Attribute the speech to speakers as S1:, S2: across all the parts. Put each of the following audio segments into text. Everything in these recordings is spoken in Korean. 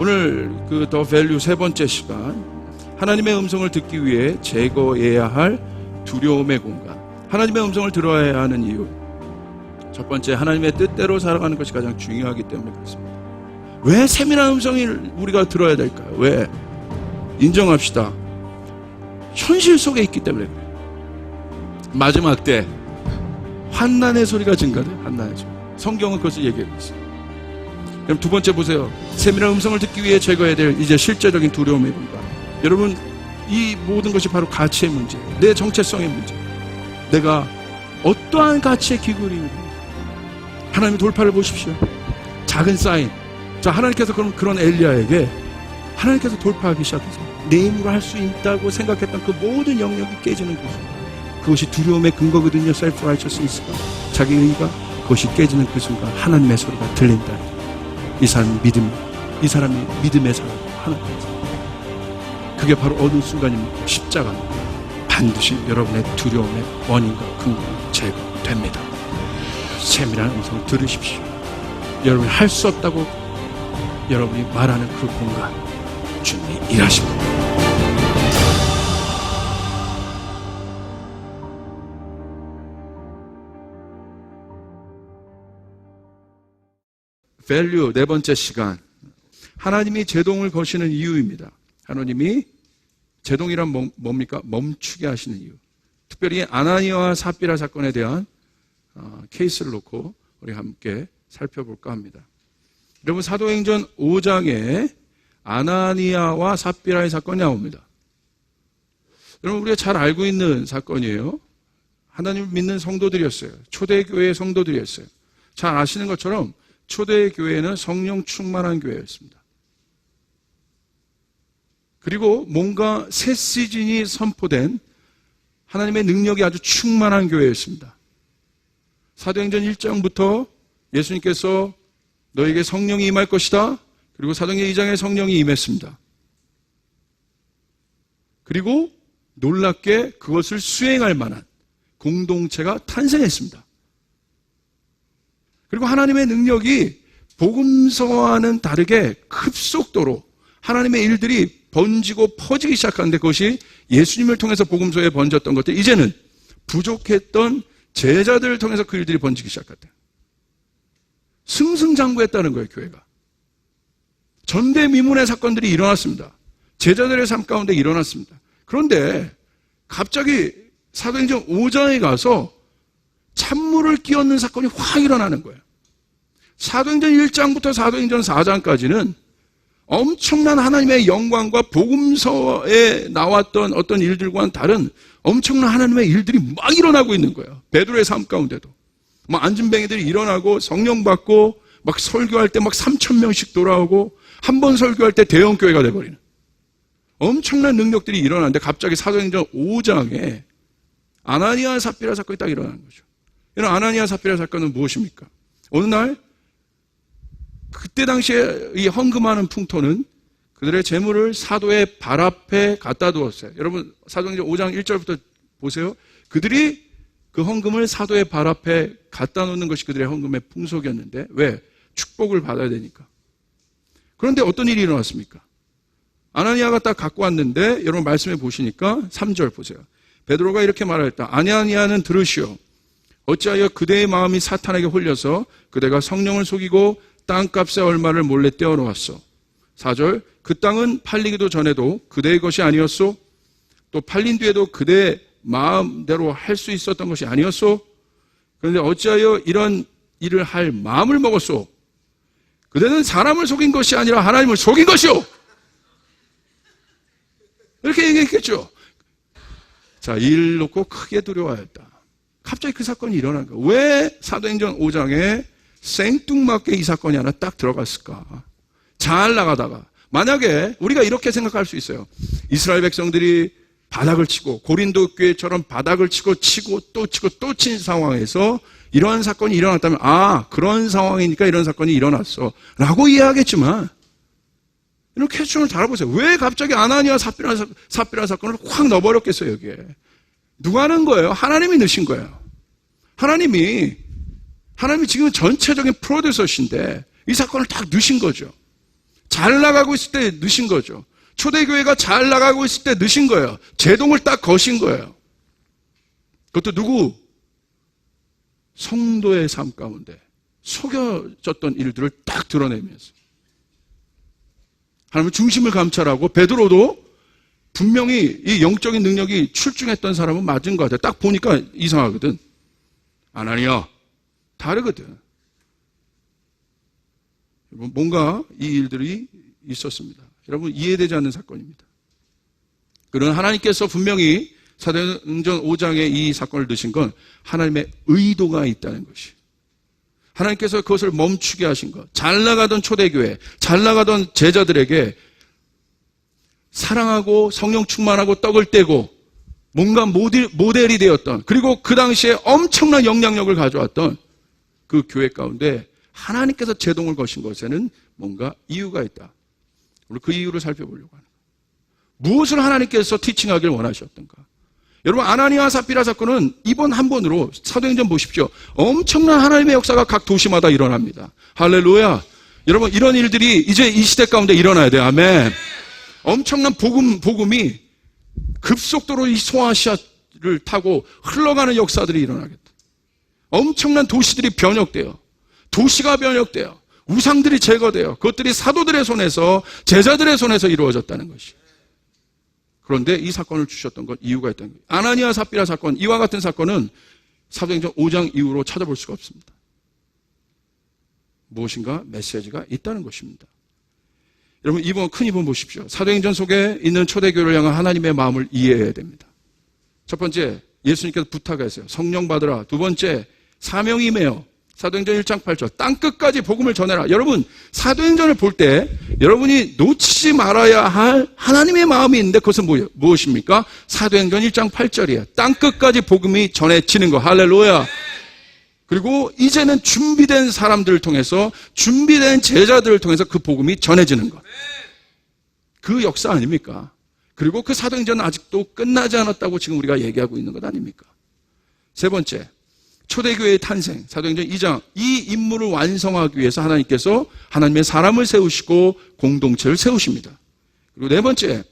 S1: 오늘 그 더 밸류 세 번째 시간, 하나님의 음성을 듣기 위해 제거해야 할 두려움의 공간. 하나님의 음성을 들어야 하는 이유. 첫 번째, 하나님의 뜻대로 살아가는 것이 가장 중요하기 때문에 그렇습니다. 왜 세밀한 음성을 우리가 들어야 될까요? 왜? 인정합시다. 현실 속에 있기 때문에 그래요. 마지막 때 환난의 소리가 증가돼요. 환난의 소리. 성경은 그것을 얘기하고 있어요. 그럼 두 번째 보세요. 세밀한 음성을 듣기 위해 제거해야 될 이제 실제적인 두려움의 공간. 여러분, 이 모든 것이 바로 가치의 문제, 내 정체성의 문제. 내가 어떠한 가치의 기울임이 하나님의 돌파를 보십시오. 작은 사인. 자, 하나님께서 그런 엘리야에게 하나님께서 돌파하기 시작했어요. 내 힘으로 할 수 있다고 생각했던 그 모든 영역이 깨지는 그 순간. 그것이 두려움의 근거거든요. self-righteousness가. 자기 의의가. 그것이 깨지는 그 순간 하나님의 소리가 들린다. 이 사람이 믿음의 사람, 하나님의 사람. 그게 바로 어느 순간입니까? 십자가입니다. 반드시 여러분의 두려움의 원인과 근거는 제거됩니다. 세밀한 음성을 들으십시오. 여러분이 할 수 없다고 여러분이 말하는 그 공간, 주님이 일하십니다. 밸류 네 번째 시간, 하나님이 제동을 거시는 이유입니다. 하나님이 제동이란 뭡니까? 멈추게 하시는 이유. 특별히 아나니아와 삽비라 사건에 대한 케이스를 놓고 우리 함께 살펴볼까 합니다. 여러분, 사도행전 5장에 아나니아와 삽비라의 사건이 나옵니다. 여러분, 우리가 잘 알고 있는 사건이에요. 하나님을 믿는 성도들이었어요. 초대교회의 성도들이었어요. 잘 아시는 것처럼 초대교회는 성령 충만한 교회였습니다. 그리고 뭔가 새 시즌이 선포된 하나님의 능력이 아주 충만한 교회였습니다. 사도행전 1장부터 예수님께서 너에게 성령이 임할 것이다. 그리고 사도행전 2장에 성령이 임했습니다. 그리고 놀랍게 그것을 수행할 만한 공동체가 탄생했습니다. 그리고 하나님의 능력이 복음서와는 다르게 급속도로 하나님의 일들이 번지고 퍼지기 시작하는데, 그것이 예수님을 통해서 복음서에 번졌던 것들, 이제는 부족했던 제자들을 통해서 그 일들이 번지기 시작했대요. 승승장구했다는 거예요, 교회가. 전대미문의 사건들이 일어났습니다. 제자들의 삶 가운데 일어났습니다. 그런데 갑자기 사도행전 5장에 가서 찬물을 끼얹는 사건이 확 일어나는 거예요. 사도행전 1장부터 사도행전 4장까지는 엄청난 하나님의 영광과 복음서에 나왔던 어떤 일들과는 다른 엄청난 하나님의 일들이 막 일어나고 있는 거예요. 베드로의 삶 가운데도 막 안진뱅이들이 일어나고 성령 받고 막 설교할 때 막 3,000명씩 돌아오고 한 번 설교할 때 대형 교회가 돼버리는 엄청난 능력들이 일어나는데, 갑자기 사도행전 5장에 아나니아 삽비라 사건이 딱 일어나는 거죠. 이런 아나니아 삽비라 사건은 무엇입니까? 어느 날 그때 당시에 이 헌금하는 풍토는 그들의 재물을 사도의 발 앞에 갖다 두었어요. 여러분, 사도행전 5장 1절부터 보세요. 그들이 그 헌금을 사도의 발 앞에 갖다 놓는 것이 그들의 헌금의 풍속이었는데, 왜? 축복을 받아야 되니까. 그런데 어떤 일이 일어났습니까? 아나니아가 딱 갖고 왔는데, 여러분 말씀해 보시니까 3절 보세요. 베드로가 이렇게 말하였다. 아나니아는 들으시오. 어찌하여 그대의 마음이 사탄에게 홀려서 그대가 성령을 속이고 땅값의 얼마를 몰래 떼어놓았소. 4절, 그 땅은 팔리기도 전에도 그대의 것이 아니었소. 또 팔린 뒤에도 그대의 마음대로 할 수 있었던 것이 아니었소. 그런데 어찌하여 이런 일을 할 마음을 먹었소. 그대는 사람을 속인 것이 아니라 하나님을 속인 것이오. 이렇게 얘기했겠죠. 자, 이 일을 놓고 크게 두려워하였다. 갑자기 그 사건이 일어난 거예요. 왜 사도행전 5장에 생뚱맞게 이 사건이 하나 딱 들어갔을까? 잘 나가다가, 만약에 우리가 이렇게 생각할 수 있어요. 이스라엘 백성들이 바닥을 치고 고린도 교회처럼 바닥을 치고 또 친 상황에서 이러한 사건이 일어났다면, 아, 그런 상황이니까 이런 사건이 일어났어 라고 이해하겠지만, 이렇게 해충을 달아보세요. 왜 갑자기 아나니아 삽비라 사건을 확 넣어버렸겠어요, 여기에? 누가 하는 거예요? 하나님이 넣으신 거예요. 하나님이 지금 전체적인 프로듀서신데 이 사건을 딱 넣으신 거죠. 잘 나가고 있을 때 넣으신 거죠. 초대교회가 잘 나가고 있을 때 넣으신 거예요. 제동을 딱 거신 거예요. 그것도 누구? 성도의 삶 가운데 속여졌던 일들을 딱 드러내면서 하나님의 중심을 감찰하고, 베드로도 분명히 이 영적인 능력이 출중했던 사람은 맞은 것 같아요. 딱 보니까 이상하거든. 아나니야, 다르거든. 뭔가 이 일들이 있었습니다. 여러분, 이해되지 않는 사건입니다. 그러나 하나님께서 분명히 사도행전 5장에 이 사건을 넣으신 건 하나님의 의도가 있다는 것이, 하나님께서 그것을 멈추게 하신 것, 잘 나가던 초대교회, 잘 나가던 제자들에게 사랑하고 성령 충만하고 떡을 떼고 뭔가 모델이 되었던, 그리고 그 당시에 엄청난 영향력을 가져왔던 그 교회 가운데 하나님께서 제동을 거신 것에는 뭔가 이유가 있다. 우리 그 이유를 살펴보려고 하는 거예요. 무엇을 하나님께서 티칭하길 원하셨던가. 여러분, 아나니아 삽비라 사건은 이번 한 번으로 사도행전 보십시오. 엄청난 하나님의 역사가 각 도시마다 일어납니다. 할렐루야. 여러분, 이런 일들이 이제 이 시대 가운데 일어나야 돼요. 아멘. 엄청난 복음이 급속도로 이 소아시아를 타고 흘러가는 역사들이 일어나겠다. 엄청난 도시들이 변혁돼요. 도시가 변혁돼요. 우상들이 제거돼요. 그것들이 사도들의 손에서, 제자들의 손에서 이루어졌다는 것이. 그런데 이 사건을 주셨던 건 이유가 있다는 거예요. 아나니아 삽비라 사건, 이와 같은 사건은 사도행전 5장 이후로 찾아볼 수가 없습니다. 무엇인가 메시지가 있다는 것입니다. 여러분, 큰 이번 보십시오. 사도행전 속에 있는 초대교회를 향한 하나님의 마음을 이해해야 됩니다. 첫 번째, 예수님께서 부탁하세요. 성령 받으라. 두 번째, 사명이 임해요. 사도행전 1장 8절. 땅끝까지 복음을 전해라. 여러분, 사도행전을 볼 때 여러분이 놓치지 말아야 할 하나님의 마음이 있는데 그것은 무엇입니까? 사도행전 1장 8절이에요. 땅끝까지 복음이 전해지는 거. 할렐루야. 그리고 이제는 준비된 사람들을 통해서, 준비된 제자들을 통해서 그 복음이 전해지는 것. 그 역사 아닙니까? 그리고 그 사도행전은 아직도 끝나지 않았다고 지금 우리가 얘기하고 있는 것 아닙니까? 세 번째, 초대교회의 탄생, 사도행전 2장. 이 임무를 완성하기 위해서 하나님께서 하나님의 사람을 세우시고 공동체를 세우십니다. 그리고 네 번째,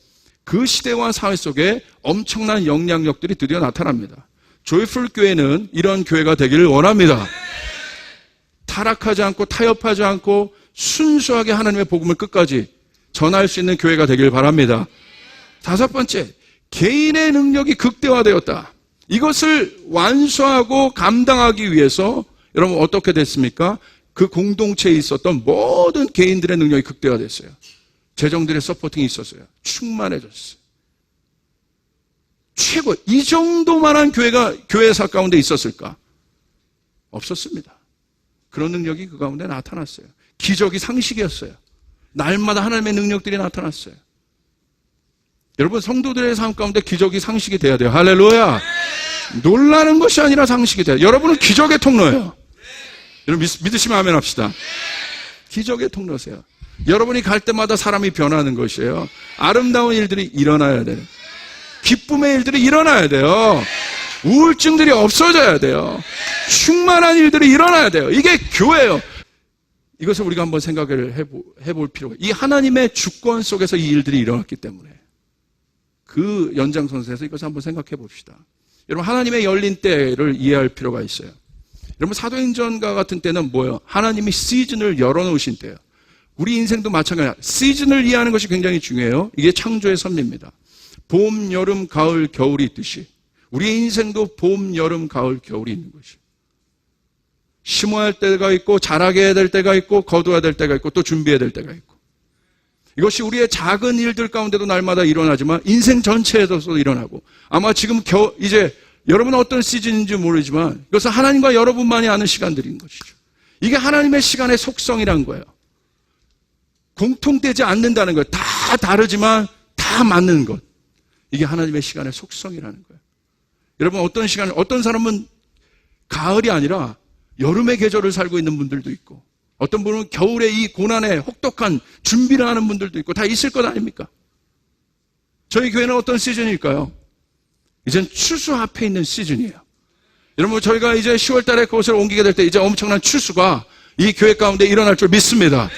S1: 그 시대와 사회 속에 엄청난 영향력들이 드디어 나타납니다. 조이풀 교회는 이런 교회가 되기를 원합니다. 타락하지 않고 타협하지 않고 순수하게 하나님의 복음을 끝까지 전할 수 있는 교회가 되길 바랍니다. 다섯 번째, 개인의 능력이 극대화되었다. 이것을 완수하고 감당하기 위해서 여러분 어떻게 됐습니까? 그 공동체에 있었던 모든 개인들의 능력이 극대화됐어요. 재정들의 서포팅이 있었어요. 충만해졌어요. 최고, 이 정도만한 교회사 가운데 있었을까? 없었습니다. 그런 능력이 그 가운데 나타났어요. 기적이 상식이었어요. 날마다 하나님의 능력들이 나타났어요. 여러분, 성도들의 삶 가운데 기적이 상식이 돼야 돼요. 할렐루야. 놀라는 것이 아니라 상식이 돼요. 여러분은 기적의 통로예요. 여러분 믿으시면 아멘 합시다. 기적의 통로세요. 여러분이 갈 때마다 사람이 변하는 것이에요. 아름다운 일들이 일어나야 돼요. 기쁨의 일들이 일어나야 돼요. 우울증들이 없어져야 돼요. 충만한 일들이 일어나야 돼요. 이게 교회예요. 이것을 우리가 한번 생각을 해볼 필요가 있어요. 이 하나님의 주권 속에서 이 일들이 일어났기 때문에 그 연장선에서 이것을 한번 생각해 봅시다. 여러분, 하나님의 열린 때를 이해할 필요가 있어요. 여러분, 사도행전과 같은 때는 뭐예요? 하나님이 시즌을 열어놓으신 때예요. 우리 인생도 마찬가지예요. 시즌을 이해하는 것이 굉장히 중요해요. 이게 창조의 섭리입니다. 봄, 여름, 가을, 겨울이 있듯이 우리 인생도 봄, 여름, 가을, 겨울이 있는 것이에요. 심어야 할 때가 있고, 자라게 해야 될 때가 있고, 거둬야 될 때가 있고, 또 준비해야 될 때가 있고. 이것이 우리의 작은 일들 가운데도 날마다 일어나지만 인생 전체에서도 일어나고, 아마 지금 이제 여러분은 어떤 시즌인지 모르지만 이것은 하나님과 여러분만이 아는 시간들인 것이죠. 이게 하나님의 시간의 속성이란 거예요. 공통되지 않는다는 거예요. 다 다르지만 다 맞는 것. 이게 하나님의 시간의 속성이라는 거예요. 여러분, 어떤 사람은 가을이 아니라 여름의 계절을 살고 있는 분들도 있고, 어떤 분은 겨울에 이 고난에 혹독한 준비를 하는 분들도 있고, 다 있을 것 아닙니까? 저희 교회는 어떤 시즌일까요? 이젠 추수 앞에 있는 시즌이에요. 여러분, 저희가 이제 10월 달에 그곳을 옮기게 될 때 이제 엄청난 추수가 이 교회 가운데 일어날 줄 믿습니다.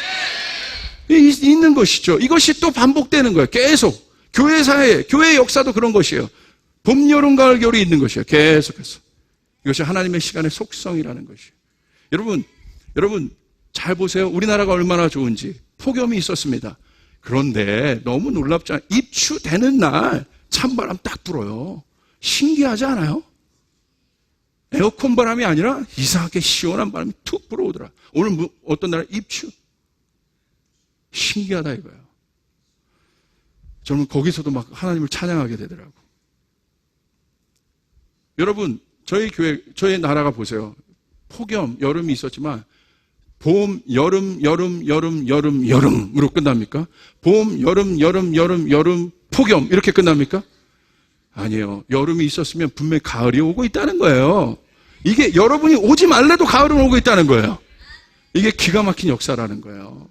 S1: 있는 것이죠. 이것이 또 반복되는 거예요. 계속. 교회사회, 교회 역사도 그런 것이에요. 봄, 여름, 가을, 겨울이 있는 것이에요. 계속해서. 이것이 하나님의 시간의 속성이라는 것이에요. 여러분 잘 보세요. 우리나라가 얼마나 좋은지. 폭염이 있었습니다. 그런데 너무 놀랍지 않아요? 입추되는 날 찬바람 딱 불어요. 신기하지 않아요? 에어컨 바람이 아니라 이상하게 시원한 바람이 툭 불어오더라. 오늘 어떤 날 입추. 신기하다 이거예요. 저는 거기서도 막 하나님을 찬양하게 되더라고. 여러분, 저희 교회, 저희 나라가 보세요. 폭염, 여름이 있었지만 봄, 여름으로 끝납니까? 봄, 여름, 폭염 이렇게 끝납니까? 아니에요. 여름이 있었으면 분명히 가을이 오고 있다는 거예요. 이게 여러분이 오지 말래도 가을은 오고 있다는 거예요. 이게 기가 막힌 역사라는 거예요.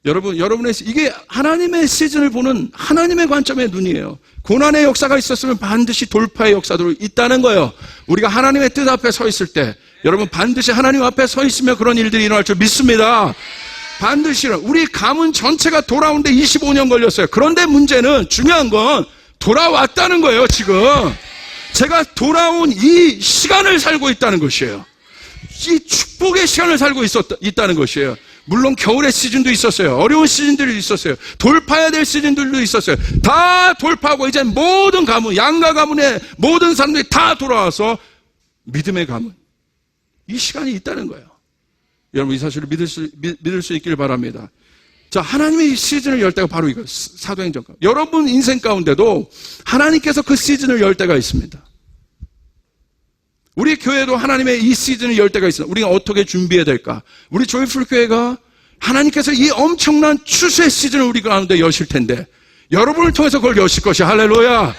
S1: 여러분의 이게 하나님의 시즌을 보는 하나님의 관점의 눈이에요. 고난의 역사가 있었으면 반드시 돌파의 역사도 있다는 거예요. 우리가 하나님의 뜻 앞에 서 있을 때 여러분 반드시 하나님 앞에 서 있으면 그런 일들이 일어날 줄 믿습니다. 반드시 우리 가문 전체가 돌아오는데 25년 걸렸어요. 그런데 문제는 중요한 건 돌아왔다는 거예요. 지금 제가 돌아온 이 시간을 살고 있다는 것이에요. 이 축복의 시간을 살고 있다는 것이에요. 물론 겨울의 시즌도 있었어요. 어려운 시즌들이 있었어요. 돌파해야 될 시즌들도 있었어요. 다 돌파하고 이제 모든 가문, 양가 가문의 모든 사람들이 다 돌아와서 믿음의 가문. 이 시간이 있다는 거예요. 여러분 이 사실을 믿을 수 있기를 바랍니다. 자, 하나님의 이 시즌을 열 때가 바로 이거 사도행전. 여러분 인생 가운데도 하나님께서 그 시즌을 열 때가 있습니다. 우리 교회도 하나님의 이 시즌을 열 때가 있습니다. 우리가 어떻게 준비해야 될까? 우리 조이풀 교회가 하나님께서 이 엄청난 추수의 시즌을 우리 가운데 여실 텐데 여러분을 통해서 그걸 여실 것이야. 할렐루야.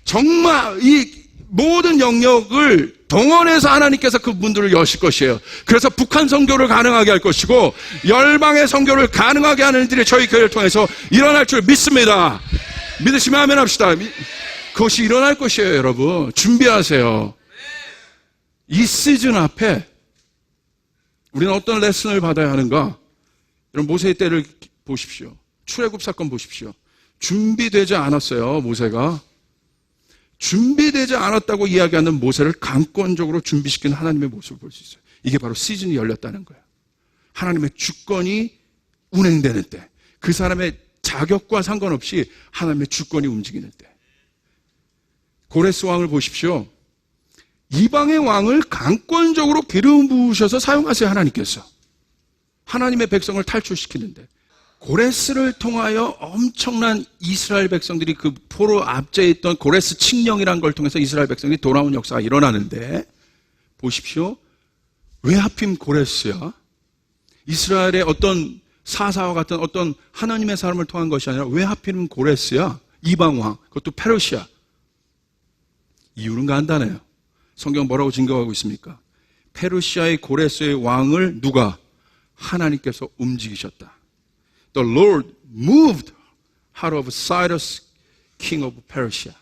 S1: 정말 이 모든 영역을 동원해서 하나님께서 그 문들을 여실 것이에요. 그래서 북한 선교를 가능하게 할 것이고 열방의 선교를 가능하게 하는 일들이 저희 교회를 통해서 일어날 줄 믿습니다. 믿으시면 아멘 합시다. 그것이 일어날 것이에요. 여러분 준비하세요. 이 시즌 앞에 우리는 어떤 레슨을 받아야 하는가? 여러분 모세의 때를 보십시오. 출애굽 사건 보십시오. 준비되지 않았어요. 모세가. 준비되지 않았다고 이야기하는 모세를 강권적으로 준비시키는 하나님의 모습을 볼 수 있어요. 이게 바로 시즌이 열렸다는 거예요. 하나님의 주권이 운행되는 때, 그 사람의 자격과 상관없이 하나님의 주권이 움직이는 때. 고레스 왕을 보십시오. 이방의 왕을 강권적으로 기름 부으셔서 사용하세요. 하나님께서 하나님의 백성을 탈출시키는데 고레스를 통하여 엄청난 이스라엘 백성들이 그 포로 압제에 있던 고레스 칙령이라는 걸 통해서 이스라엘 백성이 돌아온 역사가 일어나는데 보십시오. 왜 하필 고레스야? 이스라엘의 어떤 사사와 같은 어떤 하나님의 사람을 통한 것이 아니라 왜 하필이면 고레스야? 이방왕, 그것도 페르시아. 이유는 간단해요. 성경 뭐라고 증거하고 있습니까? 페르시아의 고레스의 왕을 누가? 하나님께서 움직이셨다. The Lord moved out of Cyrus, king of Persia.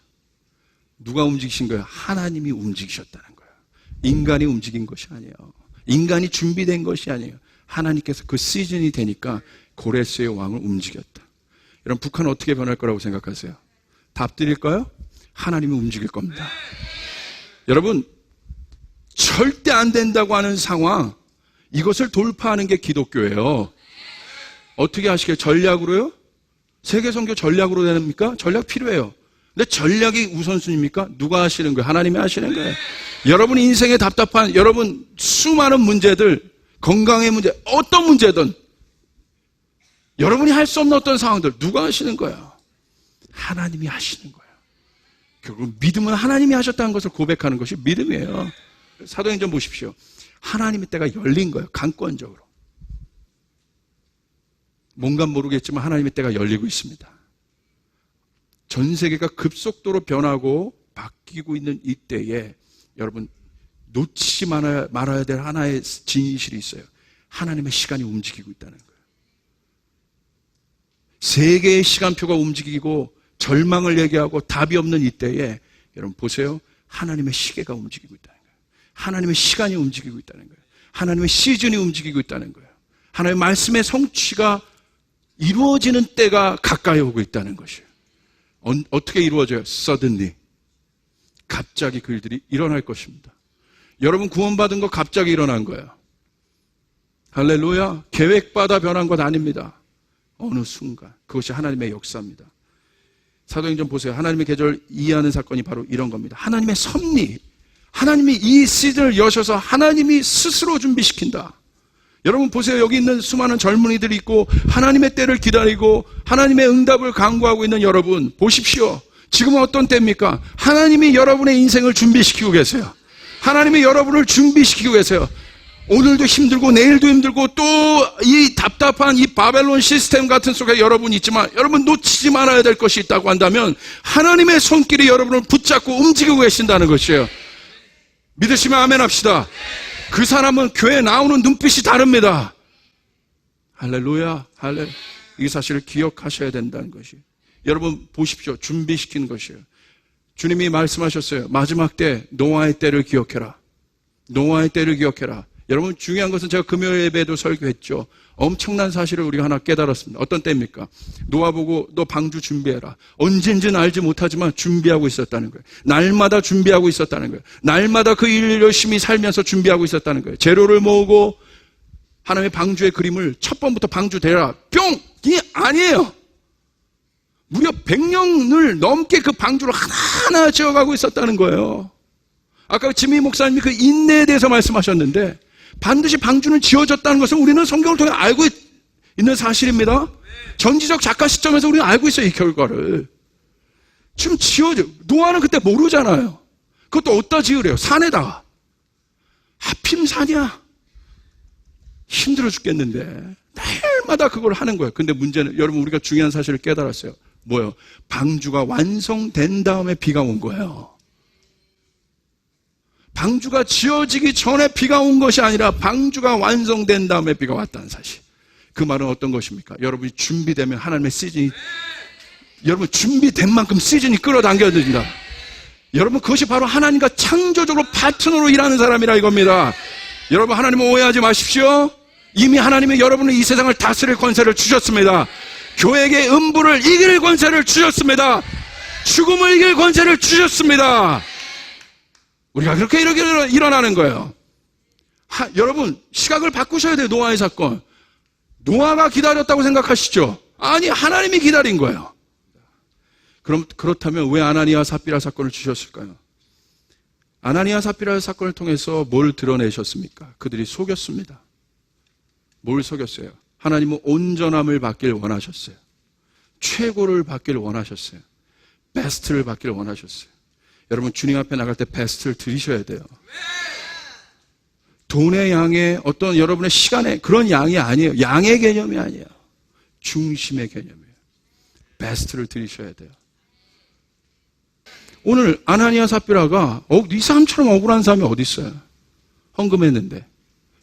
S1: 누가 움직이신 거예요? 하나님이 움직이셨다는 거예요. 인간이 움직인 것이 아니에요. 인간이 준비된 것이 아니에요. 하나님께서 그 시즌이 되니까 고레스의 왕을 움직였다. 여러분 북한은 어떻게 변할 거라고 생각하세요? 답 드릴까요? 하나님이 움직일 겁니다. 여러분 절대 안 된다고 하는 상황, 이것을 돌파하는 게 기독교예요. 어떻게 하시게요? 전략으로요? 세계 선교 전략으로 됩니까? 전략 필요해요. 근데 전략이 우선순위입니까? 누가 하시는 거예요? 하나님이 하시는 거예요. 여러분 인생에 답답한 여러분 수많은 문제들, 건강의 문제, 어떤 문제든 여러분이 할 수 없는 어떤 상황들 누가 하시는 거예요? 하나님이 하시는 거예요. 결국 믿음은 하나님이 하셨다는 것을 고백하는 것이 믿음이에요. 사도행전 보십시오. 하나님의 때가 열린 거예요. 강권적으로. 뭔가 모르겠지만 하나님의 때가 열리고 있습니다. 전 세계가 급속도로 변하고 바뀌고 있는 이때에 여러분 놓치지 말아야 될 하나의 진실이 있어요. 하나님의 시간이 움직이고 있다는 거예요. 세계의 시간표가 움직이고 절망을 얘기하고 답이 없는 이때에 여러분 보세요. 하나님의 시계가 움직이고 있다는 거예요. 하나님의 시간이 움직이고 있다는 거예요. 하나님의 시즌이 움직이고 있다는 거예요. 하나님의 말씀의 성취가 이루어지는 때가 가까이 오고 있다는 것이에요. 어떻게 이루어져요? Suddenly. 갑자기 그 일들이 일어날 것입니다. 여러분 구원받은 거 갑자기 일어난 거예요. 할렐루야. 계획받아 변한 것 아닙니다. 어느 순간. 그것이 하나님의 역사입니다. 사도행전 보세요. 하나님의 계절을 이해하는 사건이 바로 이런 겁니다. 하나님의 섭리. 하나님이 이 시즌을 여셔서 하나님이 스스로 준비시킨다. 여러분 보세요. 여기 있는 수많은 젊은이들이 있고 하나님의 때를 기다리고 하나님의 응답을 간구하고 있는 여러분 보십시오. 지금은 어떤 때입니까? 하나님이 여러분의 인생을 준비시키고 계세요. 하나님이 여러분을 준비시키고 계세요. 오늘도 힘들고 내일도 힘들고 또 이 답답한 이 바벨론 시스템 같은 속에 여러분이 있지만 여러분 놓치지 말아야 될 것이 있다고 한다면 하나님의 손길이 여러분을 붙잡고 움직이고 계신다는 것이에요. 믿으시면 아멘 합시다. 그 사람은 교회에 나오는 눈빛이 다릅니다. 할렐루야. 할렐루야. 이 사실을 기억하셔야 된다는 것이. 여러분 보십시오. 준비시키는 것이에요. 주님이 말씀하셨어요. 마지막 때 노아의 때를 기억해라. 노아의 때를 기억해라. 여러분 중요한 것은 제가 금요일 예배에도 설교했죠. 엄청난 사실을 우리가 하나 깨달았습니다. 어떤 때입니까? 노아 보고 너 방주 준비해라. 언젠지는 알지 못하지만 준비하고 있었다는 거예요. 날마다 준비하고 있었다는 거예요. 날마다 그 일을 열심히 살면서 준비하고 있었다는 거예요. 재료를 모으고 하나님의 방주의 그림을 첫 번부터 방주 대라. 뿅! 이게 아니에요. 무려 100년을 넘게 그 방주를 하나하나 지어가고 있었다는 거예요. 아까 지미 목사님이 그 인내에 대해서 말씀하셨는데 반드시 방주는 지어졌다는 것을 우리는 성경을 통해 알고 있는 사실입니다. 전지적 작가 시점에서 우리는 알고 있어요. 이 결과를. 지금 지어져. 노아는 그때 모르잖아요. 그것도 어디다 지으래요? 산에다가. 하필 산이야. 힘들어 죽겠는데 날마다 그걸 하는 거예요. 근데 문제는 여러분 우리가 중요한 사실을 깨달았어요. 뭐예요? 방주가 완성된 다음에 비가 온 거예요. 방주가 지어지기 전에 비가 온 것이 아니라 방주가 완성된 다음에 비가 왔다는 사실. 그 말은 어떤 것입니까? 여러분이 준비되면 하나님의 시즌이 여러분 준비된 만큼 시즌이 끌어당겨진다. 여러분 그것이 바로 하나님과 창조적으로 파트너로 일하는 사람이라 이겁니다. 여러분 하나님은 오해하지 마십시오. 이미 하나님이 여러분의 이 세상을 다스릴 권세를 주셨습니다. 교회에게 음부를 이길 권세를 주셨습니다. 죽음을 이길 권세를 주셨습니다. 우리가 그렇게 이렇게 일어나는 거예요. 여러분 시각을 바꾸셔야 돼요. 노아의 사건. 노아가 기다렸다고 생각하시죠? 아니 하나님이 기다린 거예요. 그렇다면 왜 아나니아 삽비라 사건을 주셨을까요? 아나니아 삽비라 사건을 통해서 뭘 드러내셨습니까? 그들이 속였습니다. 뭘 속였어요? 하나님은 온전함을 받길 원하셨어요. 최고를 받길 원하셨어요. 베스트를 받길 원하셨어요. 여러분 주님 앞에 나갈 때 베스트를 드리셔야 돼요. 돈의 양의 어떤 여러분의 시간의 그런 양이 아니에요. 양의 개념이 아니에요. 중심의 개념이에요. 베스트를 드리셔야 돼요. 오늘 아나니아 삽비라가 이 사람처럼 억울한 사람이 어디 있어요? 헌금했는데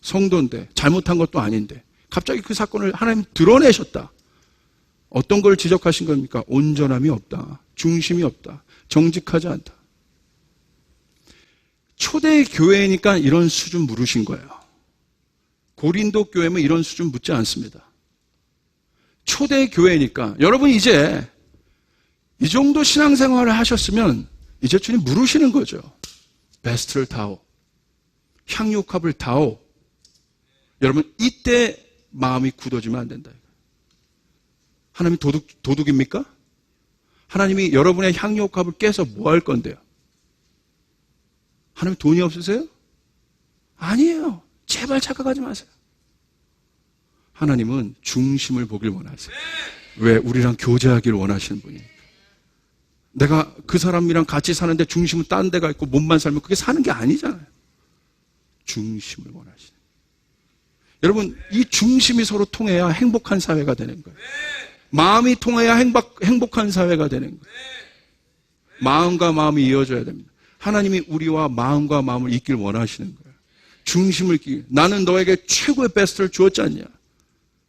S1: 성도인데 잘못한 것도 아닌데 갑자기 그 사건을 하나님 드러내셨다. 어떤 걸 지적하신 겁니까? 온전함이 없다. 중심이 없다. 정직하지 않다. 초대 교회니까 이런 수준 물으신 거예요. 고린도 교회면 이런 수준 묻지 않습니다. 초대 교회니까 여러분 이제 이 정도 신앙생활을 하셨으면 이제 주님 물으시는 거죠. 베스트를 다오. 향유값을 다오. 여러분 이때 마음이 굳어지면 안 된다. 하나님이 도둑입니까? 하나님이 여러분의 향유값을 깨서 뭐 할 건데요? 하나님 돈이 없으세요? 아니에요. 제발 착각하지 마세요. 하나님은 중심을 보길 원하세요. 왜? 우리랑 교제하기를 원하시는 분이니까. 내가 그 사람이랑 같이 사는데 중심은 딴 데가 있고 몸만 살면 그게 사는 게 아니잖아요. 중심을 원하시는. 여러분 이 중심이 서로 통해야 행복한 사회가 되는 거예요. 마음이 통해야 행복한 사회가 되는 거예요. 마음과 마음이 이어져야 됩니다. 하나님이 우리와 마음과 마음을 잇길 원하시는 거예요. 중심을 끼길. 나는 너에게 최고의 베스트를 주었지 않냐.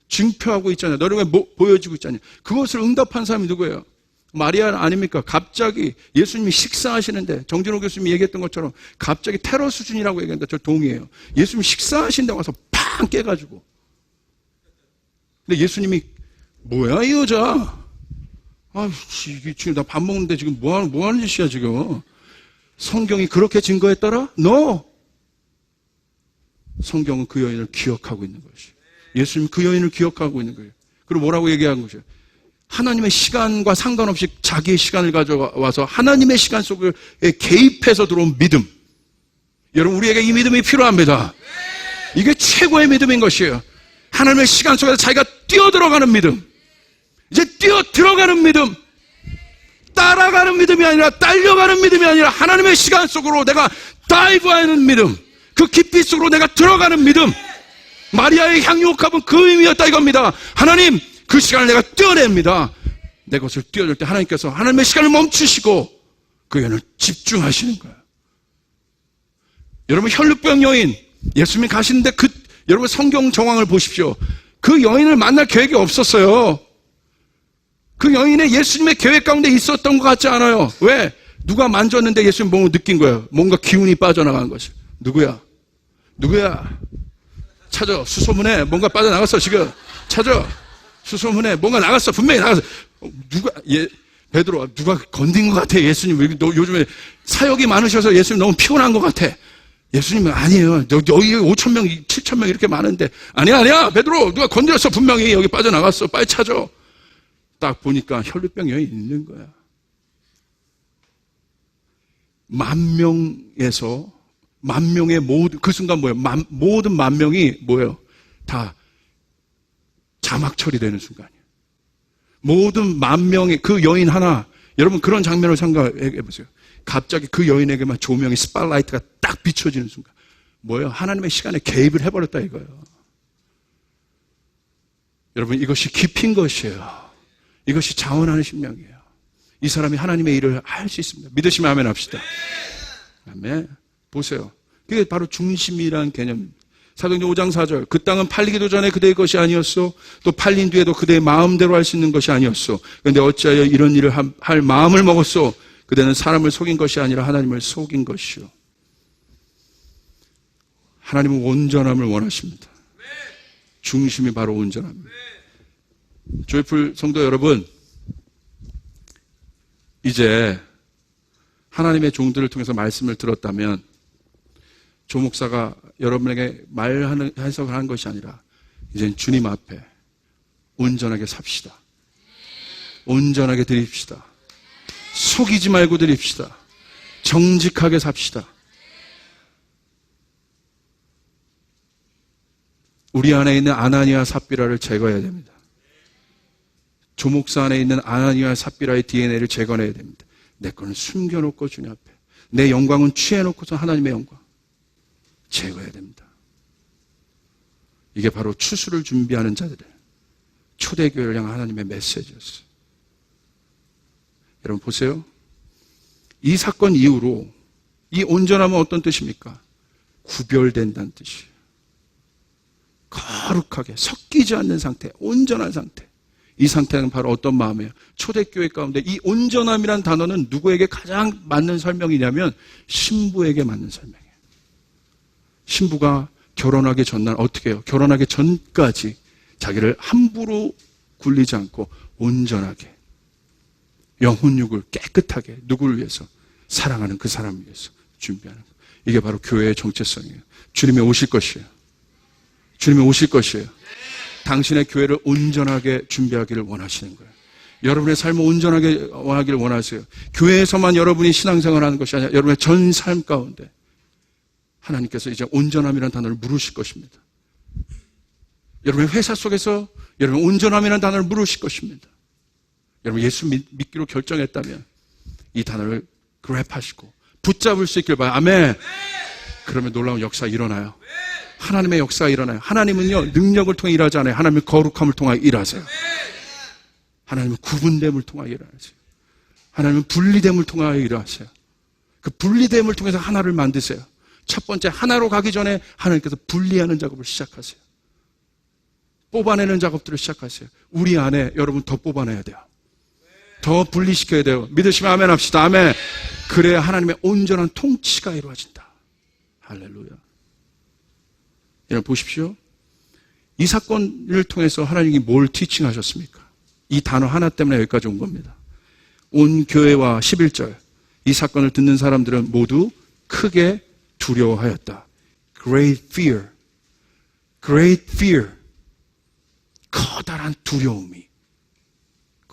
S1: 증표하고 있잖아요. 너를 왜 보여주고 있지 않냐. 그것을 응답한 사람이 누구예요? 마리아 아닙니까? 갑자기 예수님이 식사하시는데 정진호 교수님이 얘기했던 것처럼 갑자기 테러 수준이라고 얘기했는데 저 동의해요. 예수님이 식사하신다고 와서 팡 깨가지고. 근데 예수님이 뭐야 이 여자? 이게 지금 나 밥 먹는데 지금 뭐 하는 짓이야 지금? 성경이 그렇게 증거했더라? No. 성경은 그 여인을 기억하고 있는 것이. 예수님 그 여인을 기억하고 있는 거예요. 그리고 뭐라고 얘기한 것이에요? 하나님의 시간과 상관없이 자기의 시간을 가져와서 하나님의 시간 속에 개입해서 들어온 믿음. 여러분, 우리에게 이 믿음이 필요합니다. 이게 최고의 믿음인 것이에요. 하나님의 시간 속에서 자기가 뛰어들어가는 믿음. 이제 뛰어들어가는 믿음. 따라가는 믿음이 아니라 딸려가는 믿음이 아니라 하나님의 시간 속으로 내가 다이브하는 믿음. 그 깊이 속으로 내가 들어가는 믿음. 마리아의 향유옥합은 그 의미였다 이겁니다. 하나님, 그 시간을 내가 뛰어냅니다. 내 것을 뛰어들 때 하나님께서 하나님의 시간을 멈추시고 그 여인을 집중하시는 거예요. 여러분, 혈루병 여인, 예수님이 가시는데 여러분 성경 정황을 보십시오. 그 여인을 만날 계획이 없었어요. 그 여인의 예수님의 계획 가운데 있었던 것 같지 않아요. 왜? 누가 만졌는데 예수님 몸을 느낀 거예요. 뭔가 기운이 빠져나간 것이. 누구야? 찾아. 수소문에 뭔가 빠져나갔어 지금. 찾아. 수소문에 뭔가 나갔어. 분명히 나갔어. 베드로, 누가 건든 것 같아 예수님. 요즘에 사역이 많으셔서 예수님 너무 피곤한 것 같아. 예수님은 아니에요. 여기 5,000명, 7,000명 이렇게 많은데. 아니야. 베드로, 누가 건드렸어. 분명히 여기 빠져나갔어. 빨리 찾아. 딱 보니까 혈루병 여인이 있는 거야. 10,000명의 모든, 그 순간 뭐예요? 모든 10,000명이 뭐예요? 다 자막 처리되는 순간이에요. 모든 10,000명의 그 여인 하나, 여러분 그런 장면을 생각해 보세요. 갑자기 그 여인에게만 조명이 스팟라이트가 딱 비춰지는 순간. 뭐예요? 하나님의 시간에 개입을 해버렸다 이거예요. 여러분, 이것이 깊인 것이에요. 이것이 자원하는 심령이에요. 이 사람이 하나님의 일을 할 수 있습니다. 믿으시면 아멘 합시다. 아멘. 보세요. 그게 바로 중심이라는 개념입니다. 사도행전 5장 4절. 그 땅은 팔리기도 전에 그대의 것이 아니었소. 또 팔린 뒤에도 그대의 마음대로 할 수 있는 것이 아니었소. 그런데 어찌하여 이런 일을 할 마음을 먹었소. 그대는 사람을 속인 것이 아니라 하나님을 속인 것이요. 하나님은 온전함을 원하십니다. 중심이 바로 온전함입니다. 조이풀 성도 여러분, 이제 하나님의 종들을 통해서 말씀을 들었다면 조 목사가 여러분에게 해석을 하는 것이 아니라 이제 주님 앞에 온전하게 삽시다. 온전하게 드립시다. 속이지 말고 드립시다. 정직하게 삽시다. 우리 안에 있는 아나니아 삽비라를 제거해야 됩니다. 조 목사 안에 있는 아나니아 삽비라의 DNA를 제거해야 됩니다. 내 거는 숨겨놓고 주님 앞에, 내 영광은 취해놓고서 하나님의 영광 제거해야 됩니다. 이게 바로 추수를 준비하는 자들의 초대교회를 향한 하나님의 메시지였어요. 여러분 보세요. 이 사건 이후로 이 온전함은 어떤 뜻입니까? 구별된다는 뜻이에요. 거룩하게 섞이지 않는 상태, 온전한 상태. 이 상태는 바로 어떤 마음이에요? 초대교회 가운데 이 온전함이란 단어는 누구에게 가장 맞는 설명이냐면 신부에게 맞는 설명이에요. 신부가 결혼하기 전날 어떻게 해요? 결혼하기 전까지 자기를 함부로 굴리지 않고 온전하게 영혼육을 깨끗하게 누구를 위해서? 사랑하는 그 사람을 위해서 준비하는 것. 이게 바로 교회의 정체성이에요. 주님이 오실 것이에요. 주님이 오실 것이에요. 당신의 교회를 온전하게 준비하기를 원하시는 거예요. 여러분의 삶을 온전하게 하기를 원하세요. 교회에서만 여러분이 신앙생활하는 것이 아니라 여러분의 전 삶 가운데 하나님께서 이제 온전함이라는 단어를 물으실 것입니다. 여러분의 회사 속에서 여러분 온전함이라는 단어를 물으실 것입니다. 여러분 예수 믿기로 결정했다면 이 단어를 그랩하시고 붙잡을 수 있길 바라요. 아멘. 그러면 놀라운 역사가 일어나요. 하나님의 역사가 일어나요. 하나님은요, 능력을 통해 일하지 않아요. 하나님은 거룩함을 통하여 일하세요. 하나님은 구분됨을 통하여 일하세요. 하나님은 분리됨을 통하여 일하세요. 그 분리됨을 통해서 하나를 만드세요. 첫 번째, 하나로 가기 전에 하나님께서 분리하는 작업을 시작하세요. 뽑아내는 작업들을 시작하세요. 우리 안에 여러분 더 뽑아내야 돼요. 더 분리시켜야 돼요. 믿으시면 아멘 합시다. 아멘. 그래야 하나님의 온전한 통치가 이루어진다. 할렐루야. 여러분 보십시오. 이 사건을 통해서 하나님이 뭘 티칭하셨습니까? 이 단어 하나 때문에 여기까지 온 겁니다. 온 교회와 11절, 이 사건을 듣는 사람들은 모두 크게 두려워하였다. Great fear. Great fear. 커다란 두려움이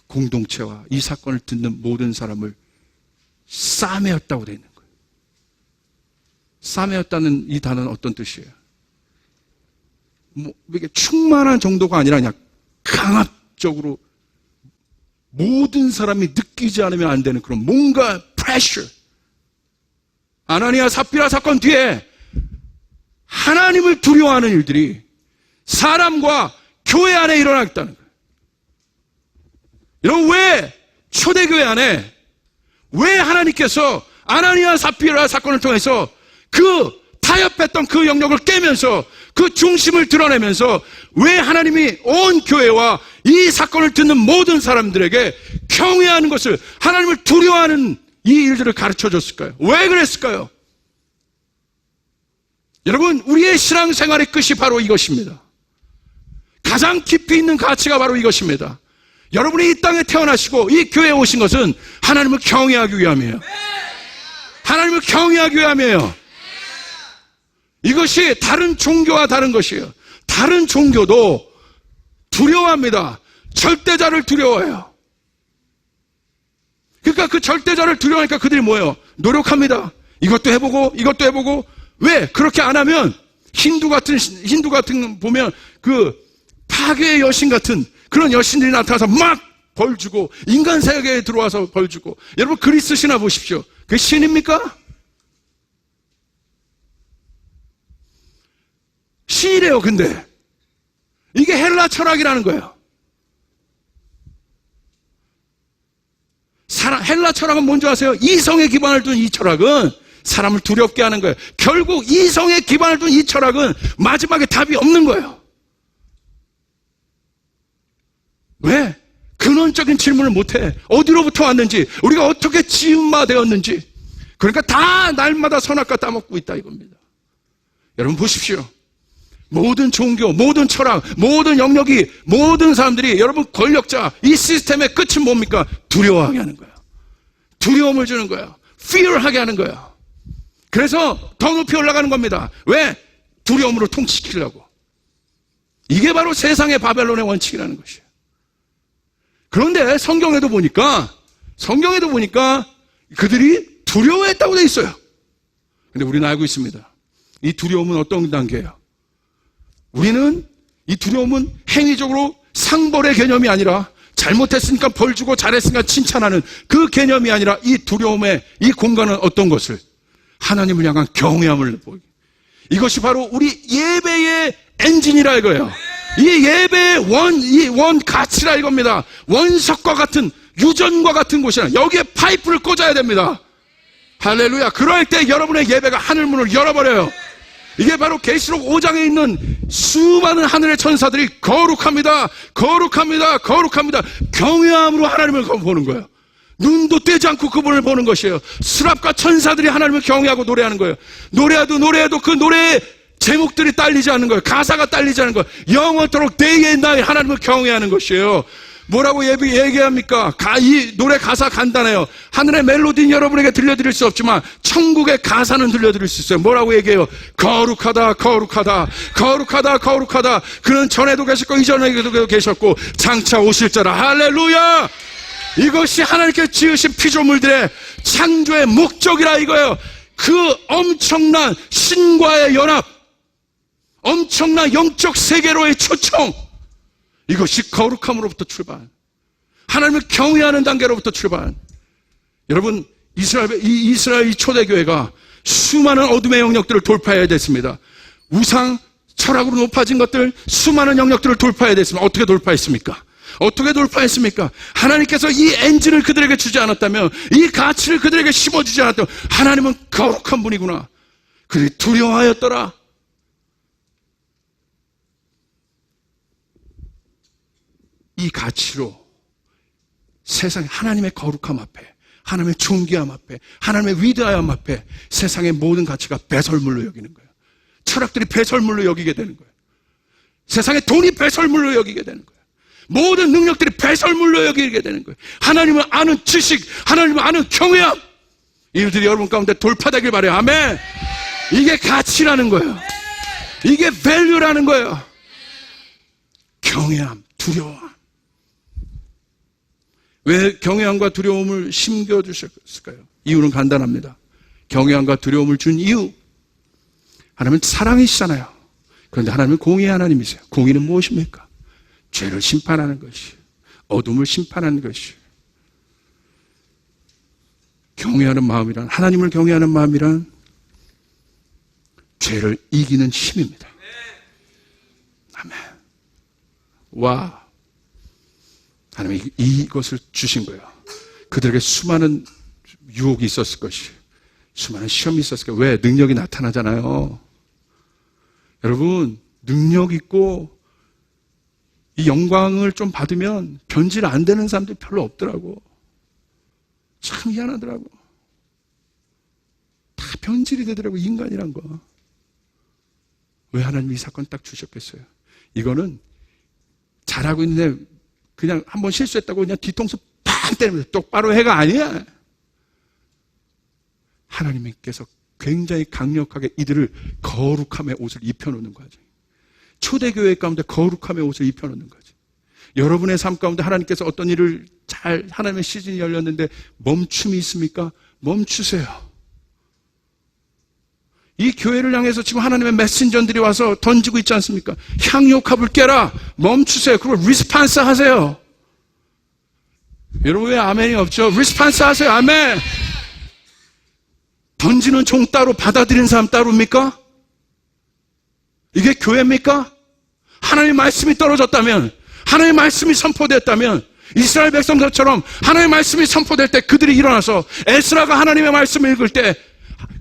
S1: 공동체와 이 사건을 듣는 모든 사람을 싸매었다고 되어 있는 거예요. 싸매었다는 이 단어는 어떤 뜻이에요? 이게 충만한 정도가 아니라 그냥 강압적으로 모든 사람이 느끼지 않으면 안 되는 그런 뭔가 pressure. 아나니아 삽비라 사건 뒤에 하나님을 두려워하는 일들이 사람과 교회 안에 일어나겠다는 거예요. 여러분, 왜 초대교회 안에 왜 하나님께서 아나니아 삽비라 사건을 통해서 그 타협했던 그 영역을 깨면서 그 중심을 드러내면서 왜 하나님이 온 교회와 이 사건을 듣는 모든 사람들에게 경외하는 것을, 하나님을 두려워하는 이 일들을 가르쳐 줬을까요? 왜 그랬을까요? 여러분, 우리의 신앙생활의 끝이 바로 이것입니다. 가장 깊이 있는 가치가 바로 이것입니다. 여러분이 이 땅에 태어나시고 이 교회에 오신 것은 하나님을 경외하기 위함이에요. 하나님을 경외하기 위함이에요. 이것이 다른 종교와 다른 것이에요. 다른 종교도 두려워합니다. 절대자를 두려워해요. 그러니까 그 절대자를 두려워하니까 그들이 뭐예요? 노력합니다. 이것도 해보고 이것도 해보고. 왜? 그렇게 안 하면 힌두 같은 보면 그 파괴의 여신 같은 그런 여신들이 나타나서 막 벌 주고 인간 세계에 들어와서 벌 주고. 여러분, 그리스 신화 보십시오. 그게 신입니까? 신이래요. 근데 이게 헬라 철학이라는 거예요. 헬라 철학은 뭔지 아세요? 이성에 기반을 둔 이 철학은 사람을 두렵게 하는 거예요. 결국 이성에 기반을 둔 이 철학은 마지막에 답이 없는 거예요. 왜? 근원적인 질문을 못해. 어디로부터 왔는지, 우리가 어떻게 지음마 되었는지. 그러니까 다 날마다 선악과 따먹고 있다 이겁니다. 여러분 보십시오. 모든 종교, 모든 철학, 모든 영역이, 모든 사람들이, 여러분 권력자, 이 시스템의 끝은 뭡니까? 두려워하게 하는 거예요. 두려움을 주는 거예요. fear하게 하는 거예요. 그래서 더 높이 올라가는 겁니다. 왜? 두려움으로 통치시키려고. 이게 바로 세상의 바벨론의 원칙이라는 것이에요. 그런데 성경에도 보니까 그들이 두려워했다고 되어 있어요. 근데 우리는 알고 있습니다. 이 두려움은 어떤 단계예요? 우리는 이 두려움은 행위적으로 상벌의 개념이 아니라, 잘못했으니까 벌 주고 잘했으니까 칭찬하는 그 개념이 아니라, 이 두려움의 이 공간은 어떤 것을? 하나님을 향한 경외함을 보이게. 이것이 바로 우리 예배의 엔진이라 이거예요. 이 예배의 원 가치라 이겁니다. 원석과 같은, 유전과 같은 곳이라. 여기에 파이프를 꽂아야 됩니다. 할렐루야. 그럴 때 여러분의 예배가 하늘문을 열어버려요. 이게 바로 계시록 5장에 있는 수많은 하늘의 천사들이 거룩합니다. 거룩합니다. 거룩합니다. 경외함으로 하나님을 보는 거예요. 눈도 떼지 않고 그분을 보는 것이에요. 스랍과 천사들이 하나님을 경외하고 노래하는 거예요. 노래해도 그 노래의 제목들이 딸리지 않는 거예요. 가사가 딸리지 않는 거예요. 영원토록 day and night 하나님을 경외하는 것이에요. 뭐라고 얘기합니까? 이 노래 가사 간단해요. 하늘의 멜로디는 여러분에게 들려드릴 수 없지만 천국의 가사는 들려드릴 수 있어요. 뭐라고 얘기해요? 거룩하다, 거룩하다, 거룩하다, 거룩하다. 그는 전에도 계셨고 이전에도 계셨고 장차 오실 자라. 할렐루야! 이것이 하나님께 지으신 피조물들의 창조의 목적이라 이거예요. 그 엄청난 신과의 연합, 엄청난 영적 세계로의 초청, 이것이 거룩함으로부터 출발, 하나님을 경외하는 단계로부터 출발. 여러분, 이스라엘 초대교회가 수많은 어둠의 영역들을 돌파해야 됐습니다. 우상 철학으로 높아진 것들, 수많은 영역들을 돌파해야 됐습니다. 어떻게 돌파했습니까? 하나님께서 이 엔진을 그들에게 주지 않았다면, 이 가치를 그들에게 심어주지 않았다면, 하나님은 거룩한 분이구나. 그들이 두려워하였더라. 이 가치로 세상에 하나님의 거룩함 앞에, 하나님의 존귀함 앞에, 하나님의 위대함 앞에 세상의 모든 가치가 배설물로 여기는 거예요. 철학들이 배설물로 여기게 되는 거예요. 세상의 돈이 배설물로 여기게 되는 거예요. 모든 능력들이 배설물로 여기게 되는 거예요. 하나님을 아는 지식, 하나님을 아는 경외함, 이들이 여러분 가운데 돌파되길 바라요. 아멘. 이게 가치라는 거예요. 이게 value라는 거예요. 경외함, 두려워함. 왜 경외함과 두려움을 심겨주셨을까요? 이유는 간단합니다. 경외함과 두려움을 준 이유, 하나님은 사랑이시잖아요. 그런데 하나님은 공의의 하나님이세요. 공의는 무엇입니까? 죄를 심판하는 것이, 어둠을 심판하는 것이. 경외하는 마음이란, 하나님을 경외하는 마음이란 죄를 이기는 힘입니다. 아멘. 와, 하나님이 이것을 주신 거예요. 그들에게 수많은 유혹이 있었을 것이, 수많은 시험이 있었을 거예요. 왜? 능력이 나타나잖아요. 여러분, 능력 있고 이 영광을 좀 받으면 변질 안 되는 사람들이 별로 없더라고. 참 희한하더라고. 다 변질이 되더라고, 인간이란 거. 왜 하나님이 이 사건 딱 주셨겠어요? 이거는 잘하고 있는데 그냥 한번 실수했다고 그냥 뒤통수 팍 때리면서 똑바로 해가 아니야. 하나님께서 굉장히 강력하게 이들을 거룩함의 옷을 입혀놓는 거죠. 초대교회 가운데 거룩함의 옷을 입혀놓는 거죠. 여러분의 삶 가운데 하나님께서 어떤 일을 잘, 하나님의 시즌이 열렸는데 멈춤이 있습니까? 멈추세요. 이 교회를 향해서 지금 하나님의 메신저들이 와서 던지고 있지 않습니까? 향유옥합을 깨라. 멈추세요. 그걸 리스판스 하세요. 여러분 왜 아멘이 없죠? 리스판스 하세요. 아멘. 던지는 종 따로, 받아들이는 사람 따로입니까? 이게 교회입니까? 하나님의 말씀이 떨어졌다면, 하나님의 말씀이 선포됐다면, 이스라엘 백성들처럼 하나님의 말씀이 선포될 때 그들이 일어나서, 에스라가 하나님의 말씀을 읽을 때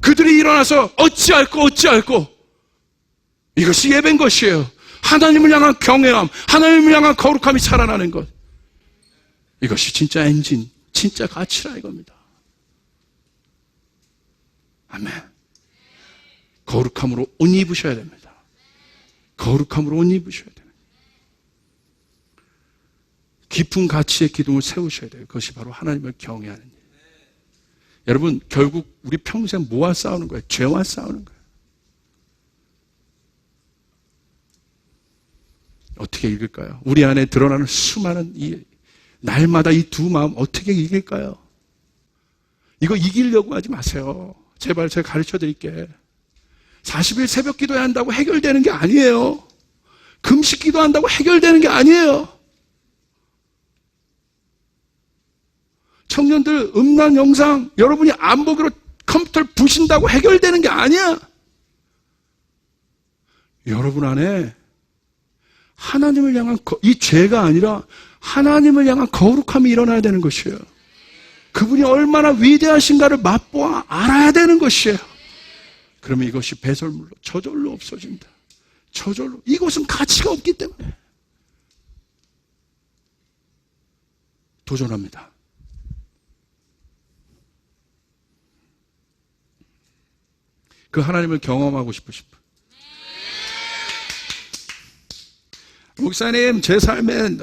S1: 그들이 일어나서 어찌할꼬 이것이 예배인 것이에요. 하나님을 향한 경외함, 하나님을 향한 거룩함이 살아나는 것, 이것이 진짜 엔진, 진짜 가치라 이겁니다. 아멘. 거룩함으로 옷 입으셔야 됩니다. 거룩함으로 옷 입으셔야 됩니다. 깊은 가치의 기둥을 세우셔야 돼요. 그것이 바로 하나님을 경외하는 일. 여러분, 결국 우리 평생 뭐와 싸우는 거예요? 죄와 싸우는 거예요. 어떻게 이길까요? 우리 안에 드러나는 수많은 날마다 이 두 마음 어떻게 이길까요? 이거 이기려고 하지 마세요. 제발 제가 가르쳐 드릴게. 40일 새벽 기도해야 한다고 해결되는 게 아니에요. 금식 기도한다고 해결되는 게 아니에요. 청년들 음란 영상 여러분이 안 보기로 컴퓨터를 부신다고 해결되는 게 아니야. 여러분 안에 하나님을 향한 이 죄가 아니라 하나님을 향한 거룩함이 일어나야 되는 것이에요. 그분이 얼마나 위대하신가를 맛보아 알아야 되는 것이에요. 그러면 이것이 배설물로 저절로 없어진다. 저절로. 이것은 가치가 없기 때문에 도전합니다. 그 하나님을 경험하고 싶으십니다. 목사님, 제 삶엔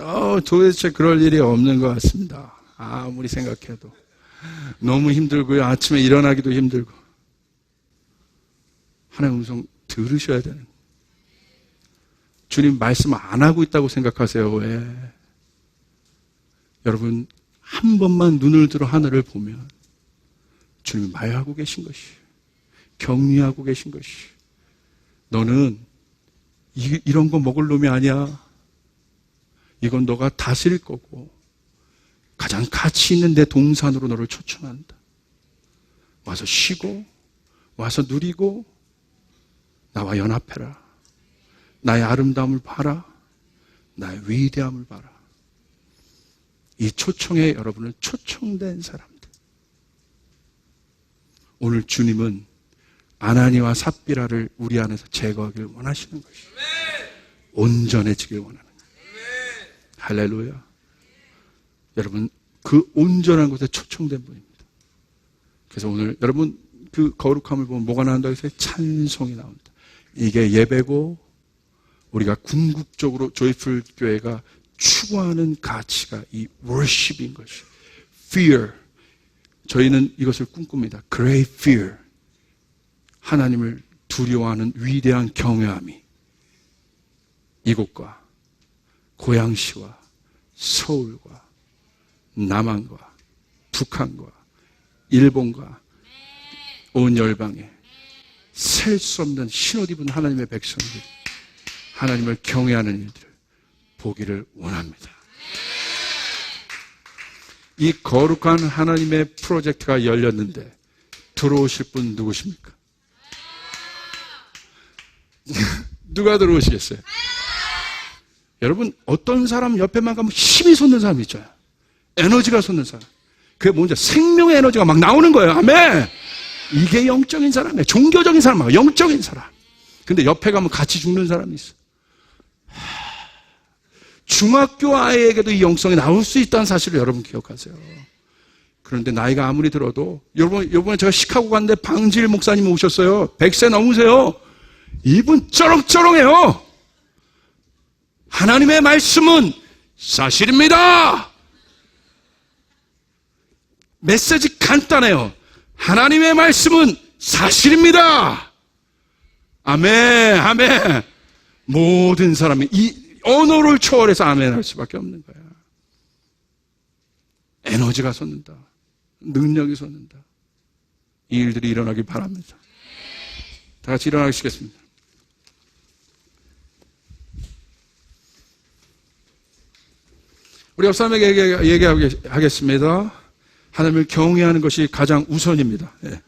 S1: 도대체 그럴 일이 없는 것 같습니다. 아무리 생각해도 너무 힘들고요. 아침에 일어나기도 힘들고. 하나님의 음성 들으셔야 되는. 주님 말씀 안 하고 있다고 생각하세요. 왜? 여러분, 한 번만 눈을 들어 하늘을 보면 주님이 말하고 계신 것이, 격리하고 계신 것이, 너는 이런 거 먹을 놈이 아니야. 이건 너가 다스릴 거고 가장 가치 있는 내 동산으로 너를 초청한다. 와서 쉬고 와서 누리고 나와 연합해라. 나의 아름다움을 봐라. 나의 위대함을 봐라. 이 초청에 여러분은 초청된 사람들. 오늘 주님은 아나니와 삽비라를 우리 안에서 제거하기를 원하시는 것이에요. 온전해지길 원하는 거예요. 할렐루야. 여러분, 그 온전한 곳에 초청된 분입니다. 그래서 오늘 여러분 그 거룩함을 보면 뭐가 나온다고 해서 찬송이 나옵니다. 이게 예배고 우리가 궁극적으로 조이풀 교회가 추구하는 가치가 이 worship인 것이에요. fear. 저희는 이것을 꿈꿉니다. great fear. 하나님을 두려워하는 위대한 경외함이 이곳과 고양시와 서울과 남한과 북한과 일본과 온 열방에 셀 수 없는 신옷 입은 하나님의 백성들이 하나님을 경외하는 일들을 보기를 원합니다. 이 거룩한 하나님의 프로젝트가 열렸는데 들어오실 분 누구십니까? 누가 들어오시겠어요? 여러분, 어떤 사람 옆에만 가면 힘이 솟는 사람이 있잖아요. 에너지가 솟는 사람. 그게 뭔지 생명의 에너지가 막 나오는 거예요. 아멘. 이게 영적인 사람이에요. 종교적인 사람 말고 영적인 사람. 근데 옆에 가면 같이 죽는 사람이 있어. 중학교 아이에게도 이 영성이 나올 수 있다는 사실을 여러분 기억하세요. 그런데 나이가 아무리 들어도 요번에 제가 시카고 갔는데 방질 목사님 오셨어요. 100세 넘으세요. 이분 쩌렁쩌렁해요. 하나님의 말씀은 사실입니다. 메시지 간단해요. 하나님의 말씀은 사실입니다. 아멘, 아멘. 모든 사람이 이 언어를 초월해서 아멘 할 수밖에 없는 거야. 에너지가 솟는다. 능력이 솟는다. 이 일들이 일어나길 바랍니다. 다 같이 일어나시겠습니다. 우리 옆 사람에게 얘기하겠습니다. 하나님을 경외하는 것이 가장 우선입니다. 예.